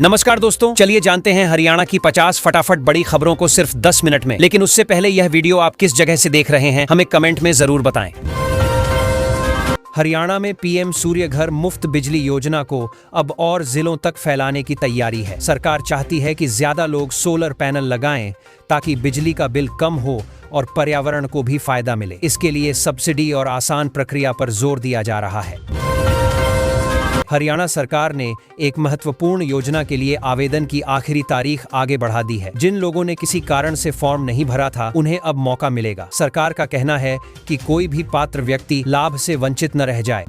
नमस्कार दोस्तों, चलिए जानते हैं हरियाणा की 50 फटाफट बड़ी खबरों को सिर्फ 10 मिनट में। लेकिन उससे पहले यह वीडियो आप किस जगह से देख रहे हैं हमें कमेंट में जरूर बताएं। हरियाणा में पीएम सूर्य घर मुफ्त बिजली योजना को अब और जिलों तक फैलाने की तैयारी है। सरकार चाहती है कि ज्यादा लोग सोलर पैनल लगाएं ताकि बिजली का बिल कम हो और पर्यावरण को भी फायदा मिले। इसके लिए सब्सिडी और आसान प्रक्रिया पर जोर दिया जा रहा है। हरियाणा सरकार ने एक महत्वपूर्ण योजना के लिए आवेदन की आखिरी तारीख आगे बढ़ा दी है। जिन लोगों ने किसी कारण से फॉर्म नहीं भरा था, उन्हें अब मौका मिलेगा। सरकार का कहना है कि कोई भी पात्र व्यक्ति लाभ से वंचित न रह जाए।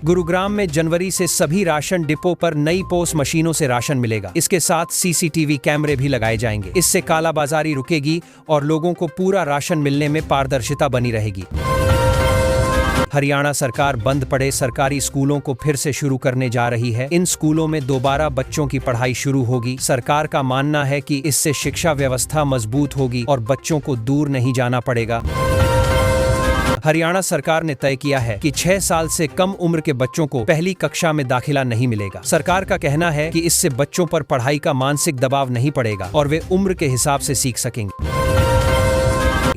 गुरुग्राम में जनवरी से सभी राशन डिपो पर नई पोस मशीनों से राशन मिलेगा। इसके साथ सीसीटीवी कैमरे भी लगाए जाएंगे। इससे कालाबाजारी रुकेगी और लोगों को पूरा राशन मिलने में पारदर्शिता बनी रहेगी। हरियाणा सरकार बंद पड़े सरकारी स्कूलों को फिर से शुरू करने जा रही है। इन स्कूलों में दोबारा बच्चों की पढ़ाई शुरू होगी। सरकार का मानना है कि इससे शिक्षा व्यवस्था मजबूत होगी और बच्चों को दूर नहीं जाना पड़ेगा। हरियाणा सरकार ने तय किया है कि 6 साल से कम उम्र के बच्चों को पहली कक्षा में दाखिला नहीं मिलेगा। सरकार का कहना है कि इससे बच्चों पर पढ़ाई का मानसिक दबाव नहीं पड़ेगा और वे उम्र के हिसाब से सीख सकेंगे।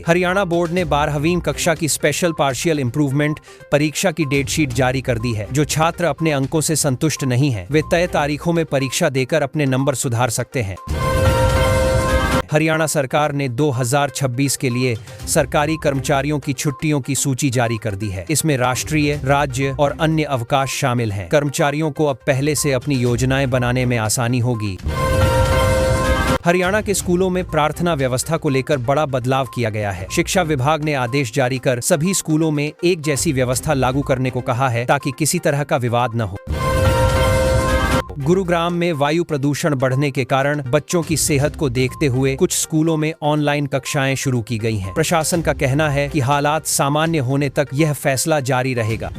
हरियाणा बोर्ड ने 12वीं कक्षा की स्पेशल पार्शियल इम्प्रूवमेंट परीक्षा की डेटशीट जारी कर दी है। जो छात्र अपने अंकों से संतुष्ट नहीं हैं, वे तय तारीखों में परीक्षा देकर अपने नंबर सुधार सकते हैं। हरियाणा सरकार ने 2026 के लिए सरकारी कर्मचारियों की छुट्टियों की सूची जारी कर दी है। इसमें राष्ट्रीय, राज्य और अन्य अवकाश शामिल हैं। कर्मचारियों को अब पहले से अपनी योजनाएं बनाने में आसानी होगी। हरियाणा के स्कूलों में प्रार्थना व्यवस्था को लेकर बड़ा बदलाव किया गया है। शिक्षा विभाग ने आदेश जारी कर सभी स्कूलों में एक जैसी व्यवस्था लागू करने को कहा है ताकि किसी तरह का विवाद न हो। गुरुग्राम में वायु प्रदूषण बढ़ने के कारण बच्चों की सेहत को देखते हुए कुछ स्कूलों में ऑनलाइन कक्षाएं शुरू की गई हैं। प्रशासन का कहना है कि हालात सामान्य होने तक यह फैसला जारी रहेगा।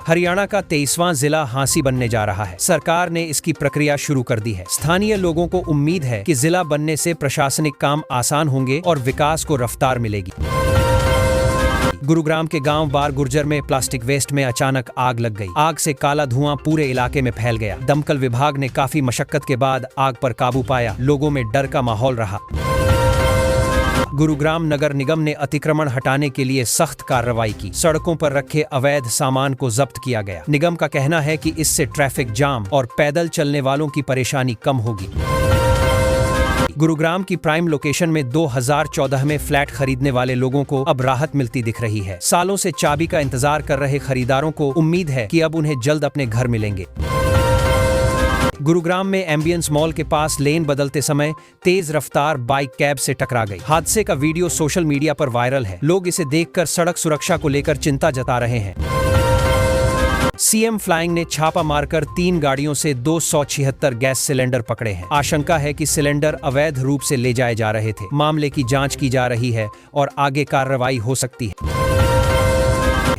हरियाणा का 23वां जिला हांसी बनने जा रहा है। सरकार ने इसकी प्रक्रिया शुरू कर दी है। स्थानीय लोगों को उम्मीद है कि जिला बनने से प्रशासनिक काम आसान होंगे और विकास को रफ्तार मिलेगी। गुरुग्राम के गांव बार गुर्जर में प्लास्टिक वेस्ट में अचानक आग लग गई। आग से काला धुआं पूरे इलाके में फैल गया। दमकल विभाग ने काफी मशक्कत के बाद आग पर काबू पाया। लोगों में डर का माहौल रहा। गुरुग्राम नगर निगम ने अतिक्रमण हटाने के लिए सख्त कार्रवाई की। सड़कों पर रखे अवैध सामान को जब्त किया गया। निगम का कहना है कि इससे ट्रैफिक जाम और पैदल चलने वालों की परेशानी कम होगी। गुरुग्राम की प्राइम लोकेशन में 2014 में फ्लैट खरीदने वाले लोगों को अब राहत मिलती दिख रही है। सालों से चाबी का इंतजार कर रहे खरीदारों को उम्मीद है कि अब उन्हें जल्द अपने घर मिलेंगे। गुरुग्राम में एम्बियंस मॉल के पास लेन बदलते समय तेज रफ्तार बाइक कैब से टकरा गई। हादसे का वीडियो सोशल मीडिया पर वायरल है। लोग इसे देखकर सड़क सुरक्षा को लेकर चिंता जता रहे हैं। सीएम फ्लाइंग ने छापा मारकर 3 गाड़ियों से 276 गैस सिलेंडर पकड़े हैं। आशंका है कि सिलेंडर अवैध रूप से ले जाए जा रहे थे। मामले की जांच की जा रही है और आगे कार्रवाई हो सकती है।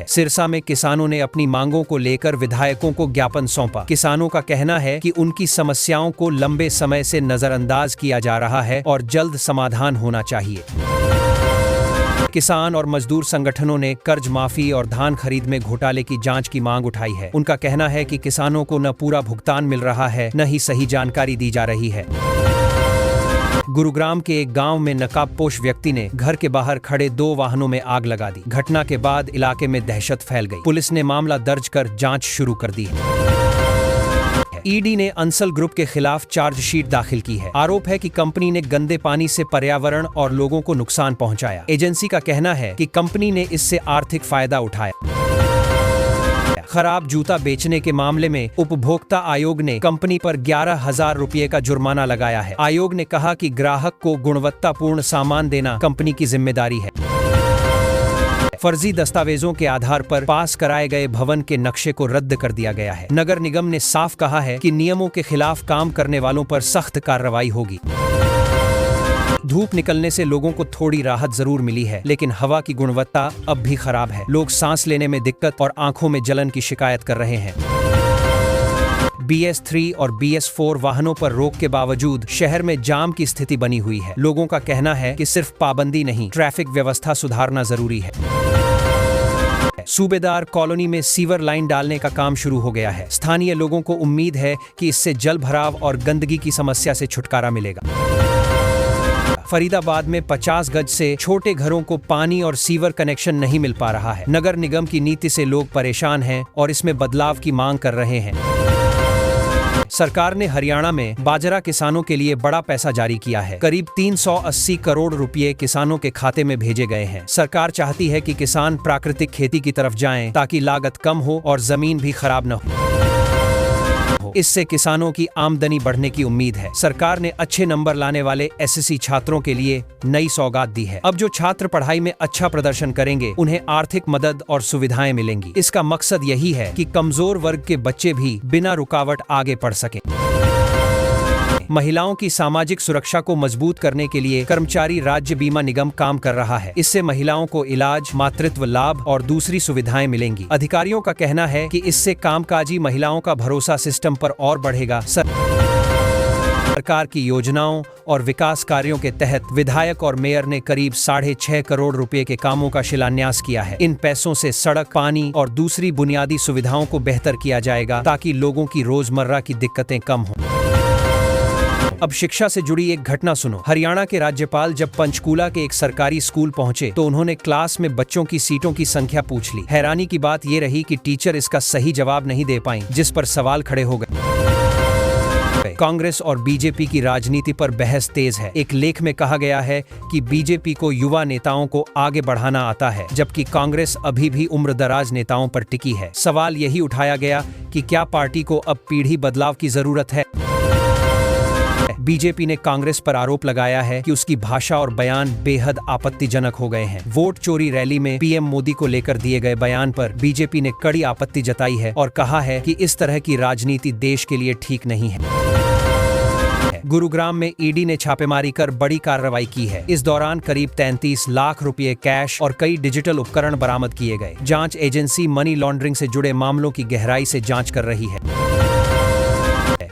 सिरसा में किसानों ने अपनी मांगों को लेकर विधायकों को ज्ञापन सौंपा। किसानों का कहना है कि उनकी समस्याओं को लंबे समय से नजरअंदाज किया जा रहा है और जल्द समाधान होना चाहिए। किसान और मजदूर संगठनों ने कर्ज माफी और धान खरीद में घोटाले की जांच की मांग उठाई है। उनका कहना है कि किसानों को न पूरा भुगतान मिल रहा है, न ही सही जानकारी दी जा रही है। गुरुग्राम के एक गांव में नकाबपोश व्यक्ति ने घर के बाहर खड़े 2 वाहनों में आग लगा दी। घटना के बाद इलाके में दहशत फैल गई। पुलिस ने मामला दर्ज कर जांच शुरू कर दी है। ईडी ने अंसल ग्रुप के खिलाफ चार्जशीट दाखिल की है। आरोप है कि कंपनी ने गंदे पानी से पर्यावरण और लोगों को नुकसान पहुंचाया। एजेंसी का कहना है कि कंपनी ने इससे आर्थिक फायदा उठाया। खराब जूता बेचने के मामले में उपभोक्ता आयोग ने कंपनी पर 11,000 रुपये का जुर्माना लगाया है। आयोग ने कहा कि ग्राहक को गुणवत्तापूर्ण सामान देना कंपनी की जिम्मेदारी है। फर्जी दस्तावेजों के आधार पर पास कराए गए भवन के नक्शे को रद्द कर दिया गया है। नगर निगम ने साफ कहा है कि नियमों के खिलाफ काम करने वालों पर सख्त कार्रवाई होगी। धूप निकलने से लोगों को थोड़ी राहत जरूर मिली है, लेकिन हवा की गुणवत्ता अब भी खराब है। लोग सांस लेने में दिक्कत और आंखों में जलन की शिकायत कर रहे हैं। BS3 और BS4 वाहनों पर रोक के बावजूद शहर में जाम की स्थिति बनी हुई है। लोगों का कहना है कि सिर्फ पाबंदी नहीं, ट्रैफिक व्यवस्था सुधारना जरूरी है। सूबेदार कॉलोनी में सीवर लाइन डालने का काम शुरू हो गया है। स्थानीय लोगों को उम्मीद है कि इससे जल भराव और गंदगी की समस्या से छुटकारा मिलेगा। फरीदाबाद में 50 गज से छोटे घरों को पानी और सीवर कनेक्शन नहीं मिल पा रहा है। नगर निगम की नीति से लोग परेशान हैं और इसमें बदलाव की मांग कर रहे हैं। सरकार ने हरियाणा में बाजरा किसानों के लिए बड़ा पैसा जारी किया है। करीब 380 करोड़ रुपए किसानों के खाते में भेजे गए हैं। सरकार चाहती है कि किसान प्राकृतिक खेती की तरफ जाएं ताकि लागत कम हो और जमीन भी खराब न हो। इससे किसानों की आमदनी बढ़ने की उम्मीद है। सरकार ने अच्छे नंबर लाने वाले एसएससी छात्रों के लिए नई सौगात दी है। अब जो छात्र पढ़ाई में अच्छा प्रदर्शन करेंगे उन्हें आर्थिक मदद और सुविधाएं मिलेंगी। इसका मकसद यही है कि कमजोर वर्ग के बच्चे भी बिना रुकावट आगे पढ़ सकें। महिलाओं की सामाजिक सुरक्षा को मजबूत करने के लिए कर्मचारी राज्य बीमा निगम काम कर रहा है। इससे महिलाओं को इलाज, मातृत्व लाभ और दूसरी सुविधाएं मिलेंगी। अधिकारियों का कहना है कि इससे कामकाजी महिलाओं का भरोसा सिस्टम पर और बढ़ेगा। सरकार की योजनाओं और विकास कार्यों के तहत विधायक और मेयर ने करीब 6.5 करोड़ रुपए के कामों का शिलान्यास किया है। इन पैसों से सड़क, पानी और दूसरी बुनियादी सुविधाओं को बेहतर किया जाएगा ताकि लोगों की रोजमर्रा की दिक्कतें कम हों। अब शिक्षा से जुड़ी एक घटना सुनो। हरियाणा के राज्यपाल जब पंचकूला के एक सरकारी स्कूल पहुंचे तो उन्होंने क्लास में बच्चों की सीटों की संख्या पूछ ली। हैरानी की बात ये रही कि टीचर इसका सही जवाब नहीं दे पाई, जिस पर सवाल खड़े हो गए। कांग्रेस और बीजेपी की राजनीति पर बहस तेज है। एक लेख में कहा गया है कि बीजेपी को युवा नेताओं को आगे बढ़ाना आता है, जबकि कांग्रेस अभी भी उम्रदराज नेताओं पर टिकी है। सवाल यही उठाया गया कि क्या पार्टी को अब पीढ़ी बदलाव की जरूरत है। बीजेपी ने कांग्रेस पर आरोप लगाया है कि उसकी भाषा और बयान बेहद आपत्तिजनक हो गए हैं। वोट चोरी रैली में पीएम मोदी को लेकर दिए गए बयान पर बीजेपी ने कड़ी आपत्ति जताई है और कहा है कि इस तरह की राजनीति देश के लिए ठीक नहीं है। गुरुग्राम में ईडी ने छापेमारी कर बड़ी कार्रवाई की है। इस दौरान करीब 33 लाख रुपए कैश और कई डिजिटल उपकरण बरामद किए गए। जांच एजेंसी मनी लॉन्ड्रिंग से जुड़े मामलों की गहराई से जांच कर रही है।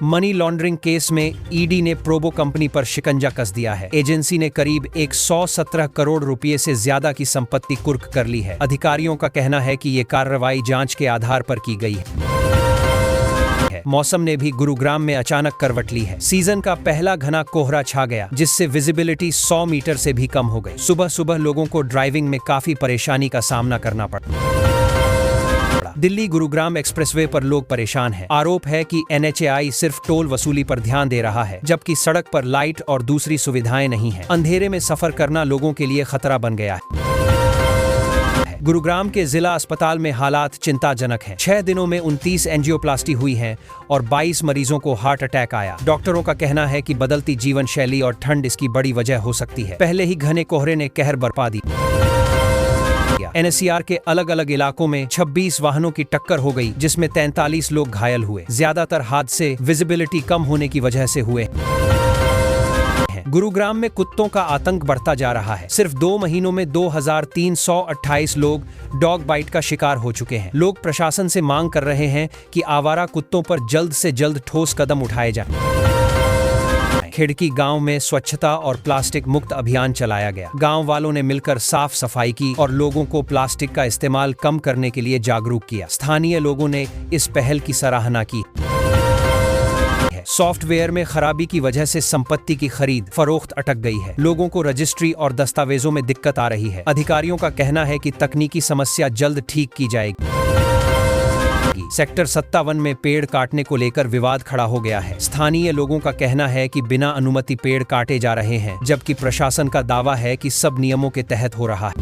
मनी लॉन्ड्रिंग केस में ईडी ने प्रोबो कंपनी पर शिकंजा कस दिया है। एजेंसी ने करीब 117 करोड़ रुपए से ज्यादा की संपत्ति कुर्क कर ली है। अधिकारियों का कहना है कि ये कार्रवाई जांच के आधार पर की गई है। मौसम ने भी गुरुग्राम में अचानक करवट ली है। सीजन का पहला घना कोहरा छा गया, जिससे विजिबिलिटी 100 मीटर से भी कम हो गई। सुबह सुबह लोगों को ड्राइविंग में काफी परेशानी का सामना करना पड़ा। दिल्ली गुरुग्राम एक्सप्रेसवे पर लोग परेशान हैं। आरोप है कि NHAI सिर्फ टोल वसूली पर ध्यान दे रहा है, जबकि सड़क पर लाइट और दूसरी सुविधाएं नहीं हैं। अंधेरे में सफर करना लोगों के लिए खतरा बन गया है। गुरुग्राम के जिला अस्पताल में हालात चिंताजनक हैं। 6 दिनों में 29 एंजियोप्लास्टी हुई हैं और 22 मरीजों को हार्ट अटैक आया। डॉक्टरों का कहना है कि बदलती जीवन शैली और ठंड इसकी बड़ी वजह हो सकती है। पहले ही घने कोहरे ने कहर बरपा दी। NCR के अलग अलग इलाकों में 26 वाहनों की टक्कर हो गई, जिसमें 43 लोग घायल हुए। ज्यादातर हादसे विजिबिलिटी कम होने की वजह से हुए। गुरुग्राम में कुत्तों का आतंक बढ़ता जा रहा है। सिर्फ 2 महीनों में 2328 लोग डॉग बाइट का शिकार हो चुके हैं। लोग प्रशासन से मांग कर रहे हैं कि आवारा कुत्तों पर जल्द से जल्द ठोस कदम उठाए जाएं। खिड़की गांव में स्वच्छता और प्लास्टिक मुक्त अभियान चलाया गया। गांव वालों ने मिलकर साफ सफाई की और लोगों को प्लास्टिक का इस्तेमाल कम करने के लिए जागरूक किया। स्थानीय लोगों ने इस पहल की सराहना की। सॉफ्टवेयर में खराबी की वजह से संपत्ति की खरीद फरोख्त अटक गई है। लोगों को रजिस्ट्री और दस्तावेजों में दिक्कत आ रही है। अधिकारियों का कहना है कि तकनीकी समस्या जल्द ठीक की जाएगी। सेक्टर 57 में पेड़ काटने को लेकर विवाद खड़ा हो गया है। स्थानीय लोगों का कहना है कि बिना अनुमति पेड़ काटे जा रहे हैं, जबकि प्रशासन का दावा है कि सब नियमों के तहत हो रहा है।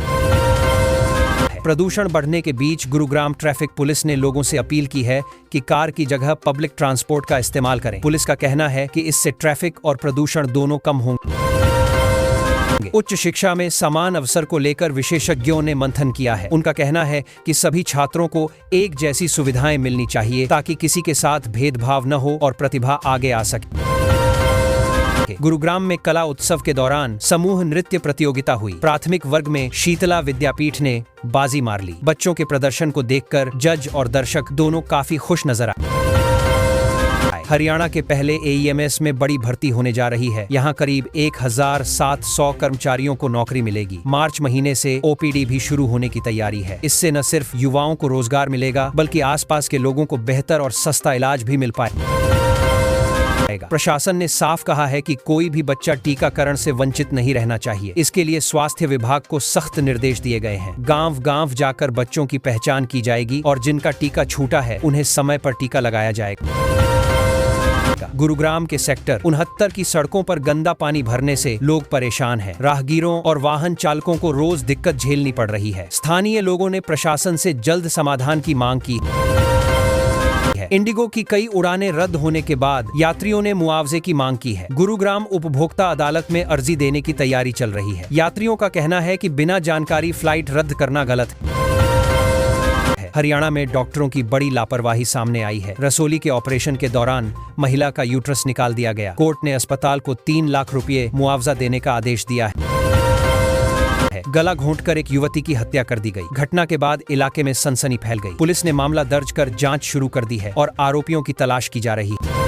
प्रदूषण बढ़ने के बीच गुरुग्राम ट्रैफिक पुलिस ने लोगों से अपील की है कि कार की जगह पब्लिक ट्रांसपोर्ट का इस्तेमाल करें। पुलिस का कहना है कि इससे ट्रैफिक और प्रदूषण दोनों कम होंगे। उच्च शिक्षा में समान अवसर को लेकर विशेषज्ञों ने मंथन किया है। उनका कहना है कि सभी छात्रों को एक जैसी सुविधाएं मिलनी चाहिए ताकि किसी के साथ भेदभाव न हो और प्रतिभा आगे आ सके। गुरुग्राम में कला उत्सव के दौरान समूह नृत्य प्रतियोगिता हुई। प्राथमिक वर्ग में शीतला विद्यापीठ ने बाजी मार ली। बच्चों के प्रदर्शन को देखकर जज और दर्शक दोनों काफी खुश नजर आए। हरियाणा के पहले AEMS में बड़ी भर्ती होने जा रही है। यहाँ करीब 1700 कर्मचारियों को नौकरी मिलेगी। मार्च महीने से OPD भी शुरू होने की तैयारी है। इससे न सिर्फ युवाओं को रोजगार मिलेगा बल्कि आसपास के लोगों को बेहतर और सस्ता इलाज भी मिल पाएगा। प्रशासन ने साफ कहा है कि कोई भी बच्चा टीकाकरण से वंचित नहीं रहना चाहिए। इसके लिए स्वास्थ्य विभाग को सख्त निर्देश दिए गए हैं। गांव-गांव जाकर बच्चों की पहचान की जाएगी और जिनका टीका छूटा है उन्हें समय पर टीका लगाया जाएगा। गुरुग्राम के सेक्टर 69 की सड़कों पर गंदा पानी भरने से लोग परेशान हैं। राहगीरों और वाहन चालकों को रोज दिक्कत झेलनी पड़ रही है। स्थानीय लोगों ने प्रशासन से जल्द समाधान की मांग की है। इंडिगो की कई उड़ानें रद्द होने के बाद यात्रियों ने मुआवजे की मांग की है। गुरुग्राम उपभोक्ता अदालत में अर्जी देने की तैयारी चल रही है। यात्रियों का कहना है कि बिना जानकारी फ्लाइट रद्द करना गलत है। हरियाणा में डॉक्टरों की बड़ी लापरवाही सामने आई है। रसोली के ऑपरेशन के दौरान महिला का यूट्रस निकाल दिया गया। कोर्ट ने अस्पताल को 3 लाख रुपए मुआवजा देने का आदेश दिया है। गला घोंटकर एक युवती की हत्या कर दी गई। घटना के बाद इलाके में सनसनी फैल गई। पुलिस ने मामला दर्ज कर जांच शुरू कर दी है और आरोपियों की तलाश की जा रही है।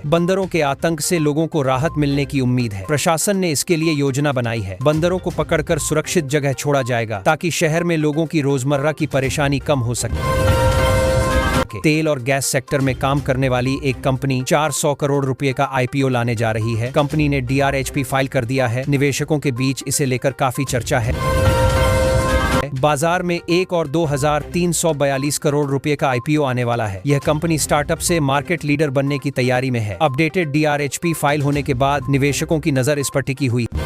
बंदरों के आतंक से लोगों को राहत मिलने की उम्मीद है। प्रशासन ने इसके लिए योजना बनाई है। बंदरों को पकड़कर सुरक्षित जगह छोड़ा जाएगा ताकि शहर में लोगों की रोजमर्रा की परेशानी कम हो सके। तेल और गैस सेक्टर में काम करने वाली एक कंपनी 400 करोड़ रुपए का IPO लाने जा रही है। कंपनी ने DRHP फाइल कर दिया है। निवेशकों के बीच इसे लेकर काफी चर्चा है। बाजार में 1 और 2342 करोड़ रुपए का IPO आने वाला है। यह कंपनी स्टार्टअप से मार्केट लीडर बनने की तैयारी में है। अपडेटेड DRHP फाइल होने के बाद निवेशकों की नजर इस पर टिकी हुई है।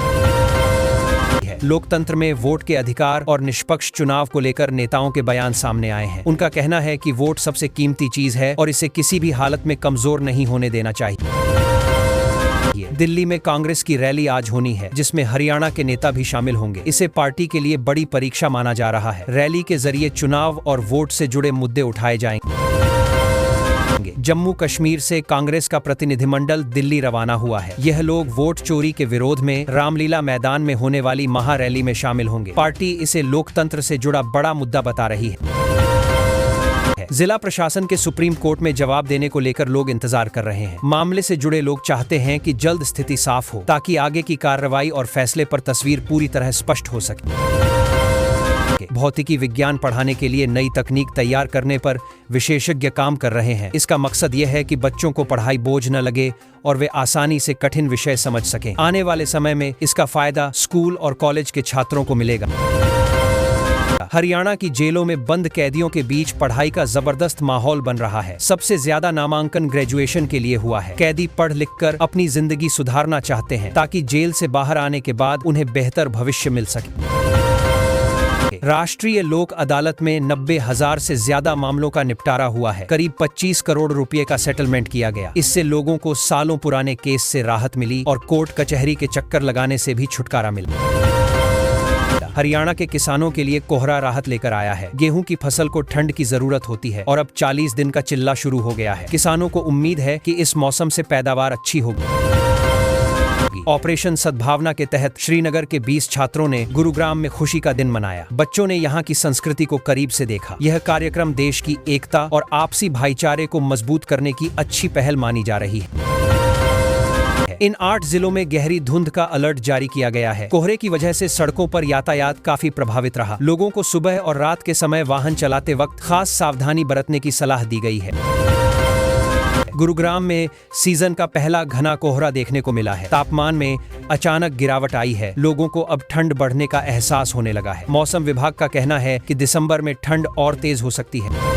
लोकतंत्र में वोट के अधिकार और निष्पक्ष चुनाव को लेकर नेताओं के बयान सामने आए हैं। उनका कहना है कि वोट सबसे कीमती चीज है और इसे किसी भी हालत में कमजोर नहीं होने देना चाहिए। दिल्ली में कांग्रेस की रैली आज होनी है, जिसमें हरियाणा के नेता भी शामिल होंगे। इसे पार्टी के लिए बड़ी परीक्षा माना जा रहा है। रैली के जरिए चुनाव और वोट से जुड़े मुद्दे उठाए जाएंगे। जम्मू कश्मीर से कांग्रेस का प्रतिनिधिमंडल दिल्ली रवाना हुआ है। यह लोग वोट चोरी के विरोध में रामलीला मैदान में होने वाली महारैली में शामिल होंगे। पार्टी इसे लोकतंत्र से जुड़ा बड़ा मुद्दा बता रही है। जिला प्रशासन के सुप्रीम कोर्ट में जवाब देने को लेकर लोग इंतजार कर रहे हैं। मामले से जुड़े लोग चाहते हैं कि जल्द स्थिति साफ हो ताकि आगे की कार्रवाई और फैसले पर तस्वीर पूरी तरह स्पष्ट हो सके। भौतिकी विज्ञान पढ़ाने के लिए नई तकनीक तैयार करने पर विशेषज्ञ काम कर रहे हैं। इसका मकसद यह है कि बच्चों को पढ़ाई बोझ न लगे और वे आसानी से कठिन विषय समझ सकें। आने वाले समय में इसका फायदा स्कूल और कॉलेज के छात्रों को मिलेगा। हरियाणा की जेलों में बंद कैदियों के बीच पढ़ाई का जबरदस्त माहौल बन रहा है। सबसे ज्यादा नामांकन ग्रेजुएशन के लिए हुआ है। कैदी पढ़ लिखकर अपनी जिंदगी सुधारना चाहते हैं ताकि जेल से बाहर आने के बाद उन्हें बेहतर भविष्य मिल सके। राष्ट्रीय लोक अदालत में 90,000 से ज्यादा मामलों का निपटारा हुआ है। करीब 25 करोड़ रुपए का सेटलमेंट किया गया। इससे लोगों को सालों पुराने केस से राहत मिली और कोर्ट कचहरी के चक्कर लगाने से भी छुटकारा मिला। हरियाणा के किसानों के लिए कोहरा राहत लेकर आया है। गेहूं की फसल को ठंड की जरूरत होती है और अब 40 दिन का चिल्ला शुरू हो गया है। किसानों को उम्मीद है कि इस मौसम से पैदावार अच्छी होगी। ऑपरेशन सद्भावना के तहत श्रीनगर के 20 छात्रों ने गुरुग्राम में खुशी का दिन मनाया। बच्चों ने यहाँ की संस्कृति को करीब से देखा। यह कार्यक्रम देश की एकता और आपसी भाईचारे को मजबूत करने की अच्छी पहल मानी जा रही है। इन 8 जिलों में गहरी धुंध का अलर्ट जारी किया गया है। कोहरे की वजह से सड़कों पर यातायात काफी प्रभावित रहा। लोगों को सुबह और रात के समय वाहन चलाते वक्त खास सावधानी बरतने की सलाह दी गई है। गुरुग्राम में सीजन का पहला घना कोहरा देखने को मिला है। तापमान में अचानक गिरावट आई है। लोगों को अब ठंड बढ़ने का एहसास होने लगा है। मौसम विभाग का कहना है कि दिसंबर में ठंड और तेज हो सकती है।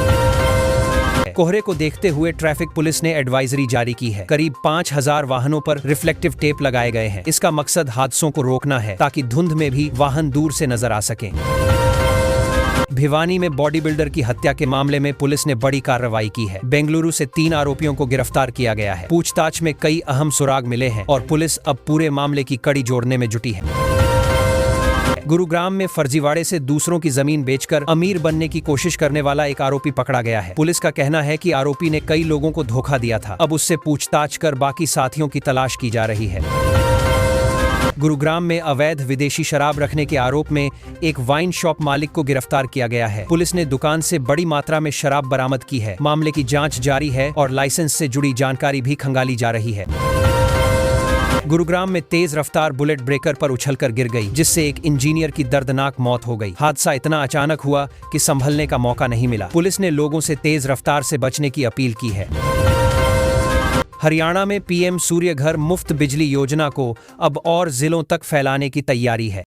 कोहरे को देखते हुए ट्रैफिक पुलिस ने एडवाइजरी जारी की है। करीब 5000 वाहनों पर रिफ्लेक्टिव टेप लगाए गए हैं। इसका मकसद हादसों को रोकना है ताकि धुंध में भी वाहन दूर से नजर आ सकें। भिवानी में बॉडी बिल्डर की हत्या के मामले में पुलिस ने बड़ी कार्रवाई की है। बेंगलुरु से 3 आरोपियों को गिरफ्तार किया गया है। पूछताछ में कई अहम सुराग मिले हैं और पुलिस अब पूरे मामले की कड़ी जोड़ने में जुटी है। गुरुग्राम में फर्जीवाड़े से दूसरों की जमीन बेचकर अमीर बनने की कोशिश करने वाला एक आरोपी पकड़ा गया है। पुलिस का कहना है कि आरोपी ने कई लोगों को धोखा दिया था। अब उससे पूछताछ कर बाकी साथियों की तलाश की जा रही है। गुरुग्राम में अवैध विदेशी शराब रखने के आरोप में एक वाइन शॉप मालिक को गिरफ्तार किया गया है। पुलिस ने दुकान से बड़ी मात्रा में शराब बरामद की है। मामले की जांच जारी है और लाइसेंस से जुड़ी जानकारी भी खंगाली जा रही है। गुरुग्राम में तेज रफ्तार बुलेट ब्रेकर पर उछलकर गिर गई, जिससे एक इंजीनियर की दर्दनाक मौत हो गई। हादसा इतना अचानक हुआ कि संभलने का मौका नहीं मिला। पुलिस ने लोगों से तेज रफ्तार से बचने की अपील की है। हरियाणा में पीएम सूर्य घर मुफ्त बिजली योजना को अब और जिलों तक फैलाने की तैयारी है।